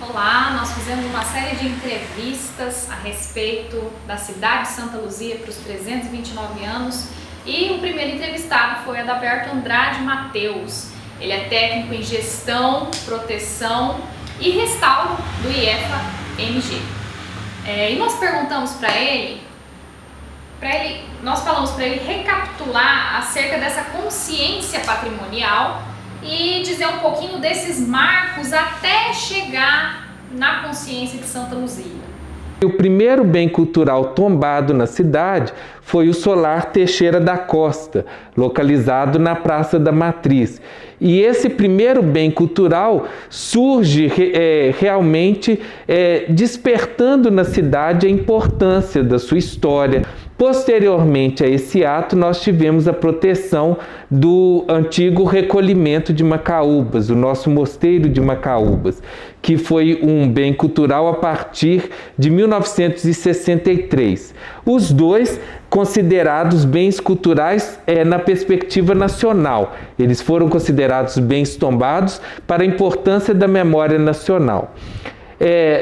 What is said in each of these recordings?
Olá, nós fizemos uma série de entrevistas a respeito da cidade de Santa Luzia para os 329 anos e o primeiro entrevistado foi Adalberto Andrade Mateus. Ele é técnico em gestão, proteção e restauro do IEFA-MG. E nós perguntamos para ele, nós falamos para ele recapitular acerca dessa consciência patrimonial e dizer um pouquinho desses marcos até chegar na consciência de Santa Luzia. O primeiro bem cultural tombado na cidade foi o Solar Teixeira da Costa, localizado na Praça da Matriz. E esse primeiro bem cultural surge realmente despertando na cidade a importância da sua história. Posteriormente a esse ato, nós tivemos a proteção do antigo recolhimento de Macaúbas, o nosso mosteiro de Macaúbas, que foi um bem cultural a partir de 1963. Os dois considerados bens culturais na perspectiva nacional. Eles foram considerados bens tombados para a importância da memória nacional.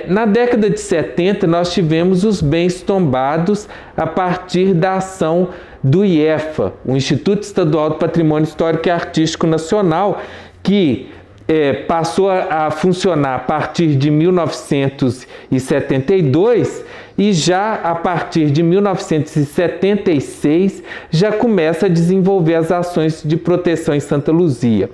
Na década de 70, nós tivemos os bens tombados a partir da ação do IEFA, o Instituto Estadual do Patrimônio Histórico e Artístico Nacional, que passou a funcionar a partir de 1972 e já a partir de 1976 já começa a desenvolver as ações de proteção em Santa Luzia.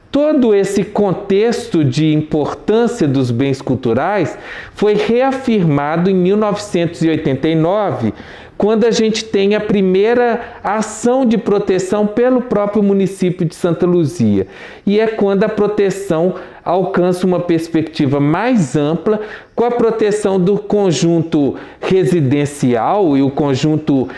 Todo esse contexto de importância dos bens culturais foi reafirmado em 1989, quando a gente tem a primeira ação de proteção pelo próprio município de Santa Luzia. E é quando a proteção alcança uma perspectiva mais ampla, com a proteção do conjunto residencial e o conjunto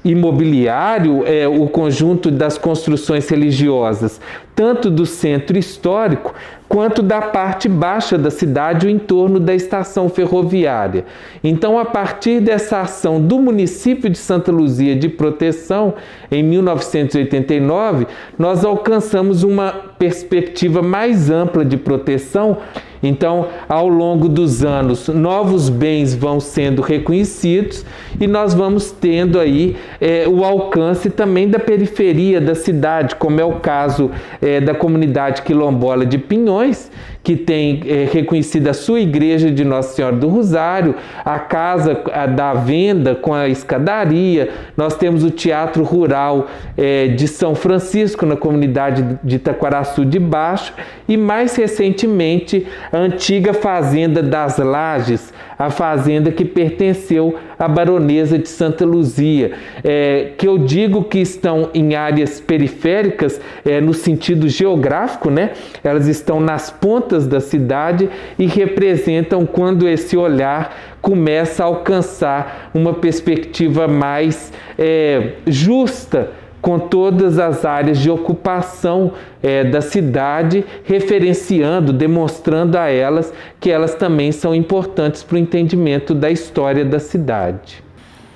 imobiliário, o conjunto das construções religiosas, tanto do centro histórico quanto da parte baixa da cidade, o entorno da estação ferroviária. Então, a partir dessa ação do município de Santa Luzia de proteção, em 1989, nós alcançamos uma perspectiva mais ampla de proteção. Então, ao longo dos anos, novos bens vão sendo reconhecidos e nós vamos tendo aí o alcance também da periferia da cidade, como é o caso da comunidade quilombola de Pinhões, que tem reconhecido a sua igreja de Nossa Senhora do Rosário, a Casa da Venda com a escadaria. Nós temos o Teatro Rural de São Francisco, na comunidade de Taquaraçu de Baixo, e mais recentemente a antiga Fazenda das Lajes, a fazenda que pertenceu à Baronesa de Santa Luzia, que eu digo que estão em áreas periféricas no sentido geográfico, né? Elas estão nas pontas da cidade e representam quando esse olhar começa a alcançar uma perspectiva mais justa com todas as áreas de ocupação da cidade, referenciando, demonstrando a elas que elas também são importantes para o entendimento da história da cidade.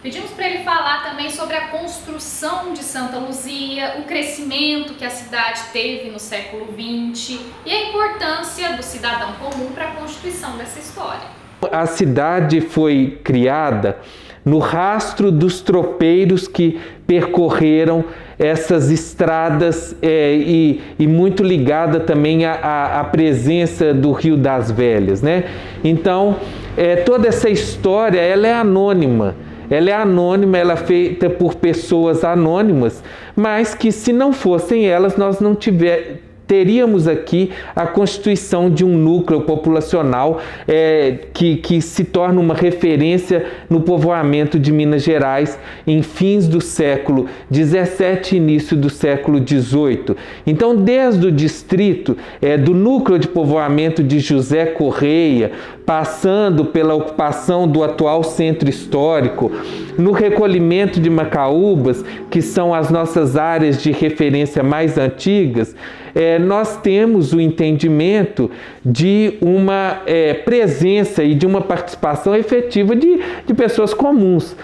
Pedimos para ele falar também sobre a construção de Santa Luzia, o crescimento que a cidade teve no século XX e a importância do cidadão comum para a constituição dessa história. A cidade foi criada no rastro dos tropeiros que percorreram essas estradas e muito ligada também à presença do Rio das Velhas, né? Então, toda essa história, ela é anônima. Ela é feita por pessoas anônimas, mas que se não fossem elas, nós não teríamos aqui a constituição de um núcleo populacional que se torna uma referência no povoamento de Minas Gerais em fins do século XVII e início do século XVIII. Então, desde o distrito do núcleo de povoamento de José Correia, passando pela ocupação do atual centro histórico, no recolhimento de Macaúbas, que são as nossas áreas de referência mais antigas, nós temos o entendimento de uma presença e de uma participação efetiva de pessoas comuns.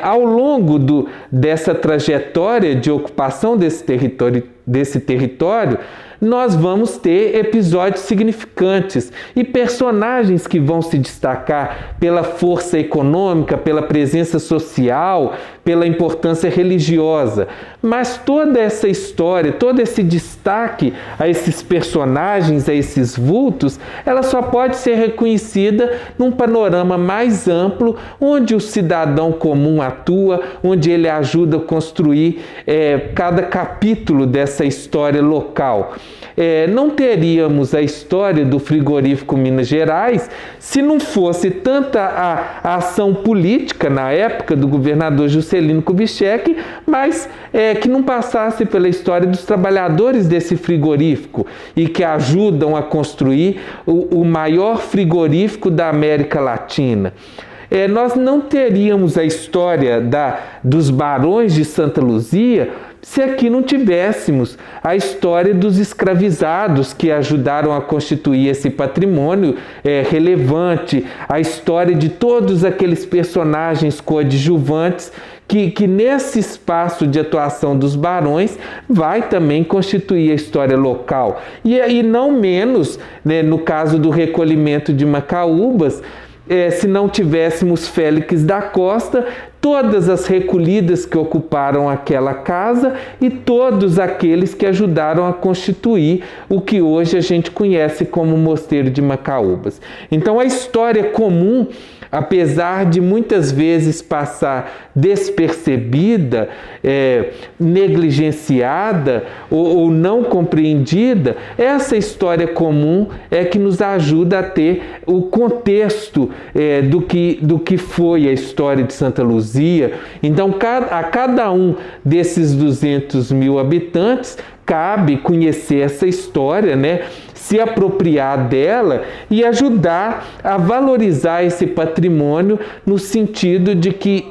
Ao longo dessa trajetória de ocupação desse território desse território, nós vamos ter episódios significantes e personagens que vão se destacar pela força econômica, pela presença social, pela importância religiosa. Mas toda essa história, todo esse destaque a esses personagens, a esses vultos, ela só pode ser reconhecida num panorama mais amplo, onde o cidadão comum atua, onde ele ajuda a construir cada capítulo dessa história local. Não teríamos a história do frigorífico Minas Gerais se não fosse tanta a ação política na época do governador Juscelino Kubitschek, mas que não passasse pela história dos trabalhadores desse frigorífico e que ajudam a construir o maior frigorífico da América Latina. Nós não teríamos a história dos barões de Santa Luzia se aqui não tivéssemos a história dos escravizados que ajudaram a constituir esse patrimônio relevante, a história de todos aqueles personagens coadjuvantes que nesse espaço de atuação dos barões vai também constituir a história local. E não menos, né, no caso do recolhimento de Macaúbas, se não tivéssemos Félix da Costa, todas as recolhidas que ocuparam aquela casa e todos aqueles que ajudaram a constituir o que hoje a gente conhece como Mosteiro de Macaúbas. Então a história comum, apesar de muitas vezes passar despercebida, negligenciada ou não compreendida, essa história comum é que nos ajuda a ter o contexto do que foi a história de Santa Luzia. Então, a cada um desses 200 mil habitantes, cabe conhecer essa história, né? Se apropriar dela e ajudar a valorizar esse patrimônio no sentido de que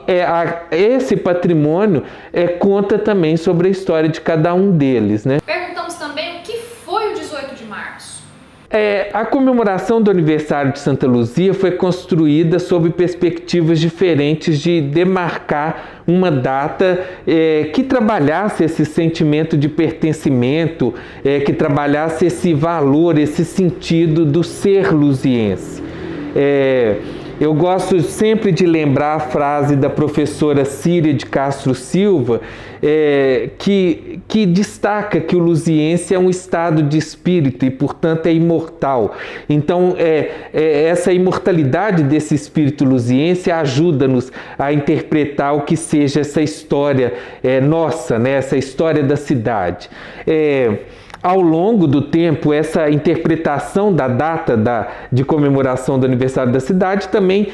esse patrimônio conta também sobre a história de cada um deles, né? Perguntamos também o que foi o 18 de março. A comemoração do aniversário de Santa Luzia foi construída sob perspectivas diferentes de demarcar uma data que trabalhasse esse sentimento de pertencimento, que trabalhasse esse valor, esse sentido do ser luziense. Eu gosto sempre de lembrar a frase da professora Círia de Castro Silva, que destaca que o luziense é um estado de espírito e, portanto, é imortal. Então, essa imortalidade desse espírito luziense ajuda-nos a interpretar o que seja essa história nossa, né? Essa história da cidade. Ao longo do tempo, essa interpretação da data de comemoração do aniversário da cidade também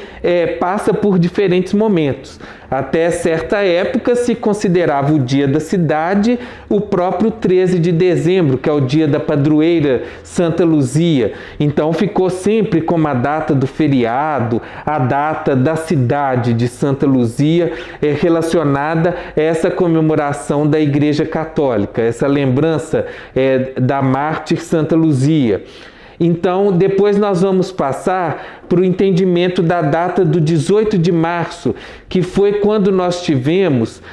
passa por diferentes momentos. Até certa época se considerava o dia da cidade o próprio 13 de dezembro, que é o dia da padroeira Santa Luzia. Então ficou sempre como a data do feriado, a data da cidade de Santa Luzia, relacionada a essa comemoração da Igreja Católica, essa lembrança da mártir Santa Luzia. Então, depois nós vamos passar para o entendimento da data do 18 de março, que foi quando nós tivemos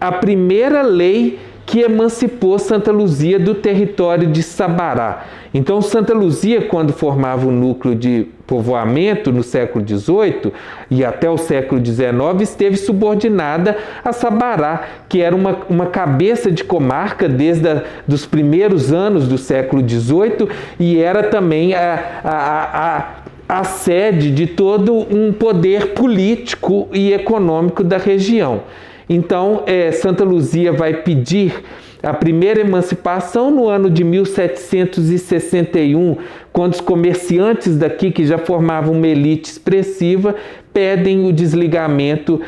a primeira lei que emancipou Santa Luzia do território de Sabará. Então, Santa Luzia, quando formava o núcleo de povoamento no século XVIII e até o século XIX, esteve subordinada a Sabará, que era uma cabeça de comarca desde os primeiros anos do século XVIII e era também a sede de todo um poder político e econômico da região. Então, Santa Luzia vai pedir a primeira emancipação no ano de 1761, quando os comerciantes daqui, que já formavam uma elite expressiva, pedem o desligamento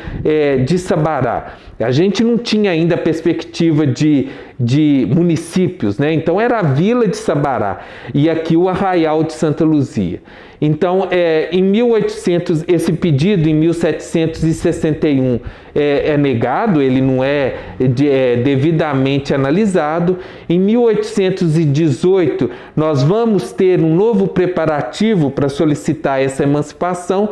de Sabará. A gente não tinha ainda a perspectiva de municípios, né? Então era a vila de Sabará e aqui o arraial de Santa Luzia. Então, esse pedido em 1761 é negado, ele não é devidamente analisado. Em 1818, nós vamos ter um novo preparativo para solicitar essa emancipação,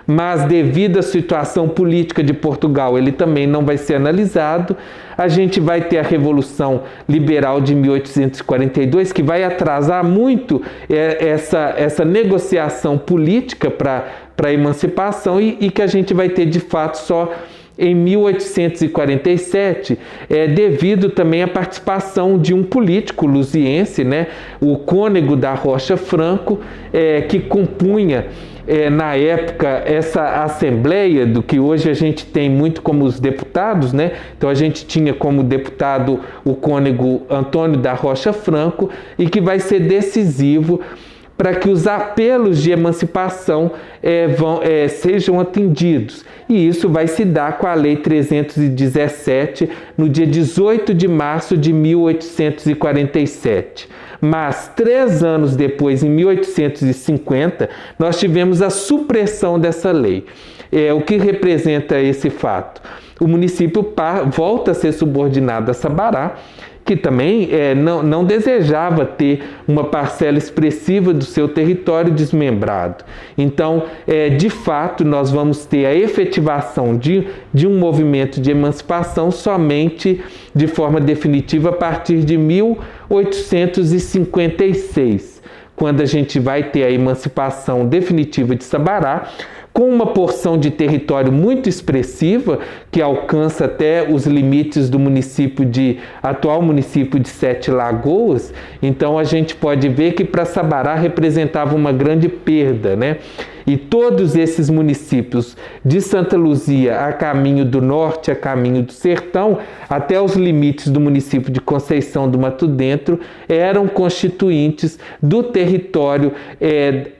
mas devido à situação política de Portugal, ele também não vai ser analisado. A gente vai ter a Revolução Liberal de 1842, que vai atrasar muito essa negociação política para a emancipação e que a gente vai ter de fato só em 1847, devido também à participação de um político luziense, né, o Cônego da Rocha Franco, que compunha na época essa assembleia do que hoje a gente tem muito como os deputados, né? Então a gente tinha como deputado o cônego Antônio da Rocha Franco e que vai ser decisivo para que os apelos de emancipação sejam atendidos. E isso vai se dar com a Lei 317, no dia 18 de março de 1847. Mas 3 anos depois, em 1850, nós tivemos a supressão dessa lei. O que representa esse fato? O município volta a ser subordinado a Sabará, que também não desejava ter uma parcela expressiva do seu território desmembrado. Então, de fato, nós vamos ter a efetivação de um movimento de emancipação somente de forma definitiva a partir de 1856, quando a gente vai ter a emancipação definitiva de Sabará, com uma porção de território muito expressiva, que alcança até os limites do atual município de Sete Lagoas. Então a gente pode ver que para Sabará representava uma grande perda, né? E todos esses municípios de Santa Luzia a caminho do norte, a caminho do sertão, até os limites do município de Conceição do Mato Dentro, eram constituintes do território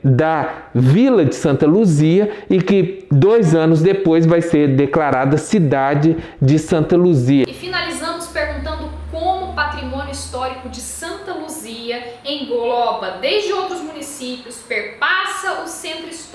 da Vila de Santa Luzia e que 2 anos depois vai ser declarada cidade de Santa Luzia. E finalizamos perguntando como o patrimônio histórico de Santa Luzia engloba desde outros municípios, perpassa o centro histórico,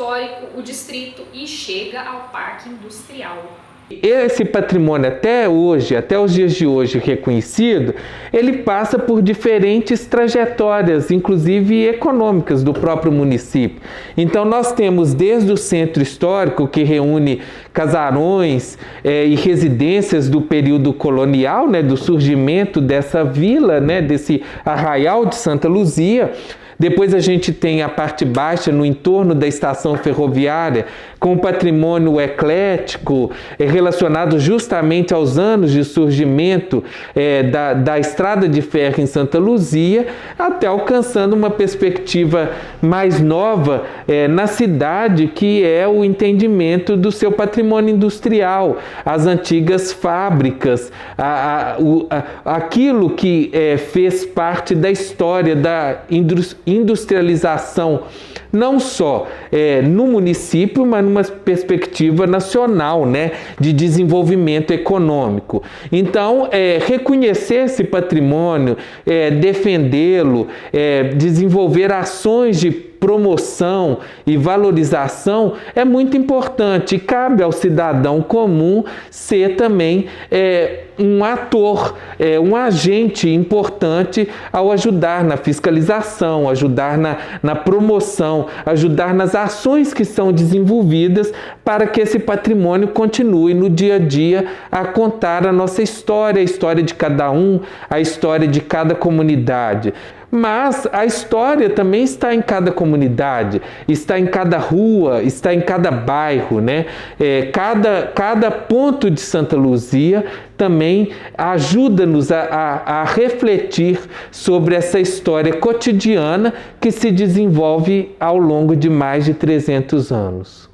o distrito e chega ao Parque Industrial. Esse patrimônio até os dias de hoje reconhecido, ele passa por diferentes trajetórias, inclusive econômicas do próprio município. Então nós temos desde o centro histórico, que reúne casarões e residências do período colonial, né, do surgimento dessa vila, né, desse arraial de Santa Luzia. Depois a gente tem a parte baixa no entorno da estação ferroviária, com o patrimônio eclético relacionado justamente aos anos de surgimento da estrada de ferro em Santa Luzia, até alcançando uma perspectiva mais nova na cidade, que é o entendimento do seu patrimônio industrial, as antigas fábricas, aquilo que fez parte da história da industrialização, não só no município, mas numa perspectiva nacional, né, de desenvolvimento econômico. Então, reconhecer esse patrimônio, defendê-lo, desenvolver ações de promoção e valorização é muito importante. Cabe ao cidadão comum ser também um ator, um agente importante ao ajudar na fiscalização, ajudar na promoção, ajudar nas ações que são desenvolvidas para que esse patrimônio continue no dia a dia a contar a nossa história, a história de cada um, a história de cada comunidade. Mas a história também está em cada comunidade, está em cada rua, está em cada bairro, né? Cada ponto de Santa Luzia também ajuda-nos a refletir sobre essa história cotidiana que se desenvolve ao longo de mais de 300 anos.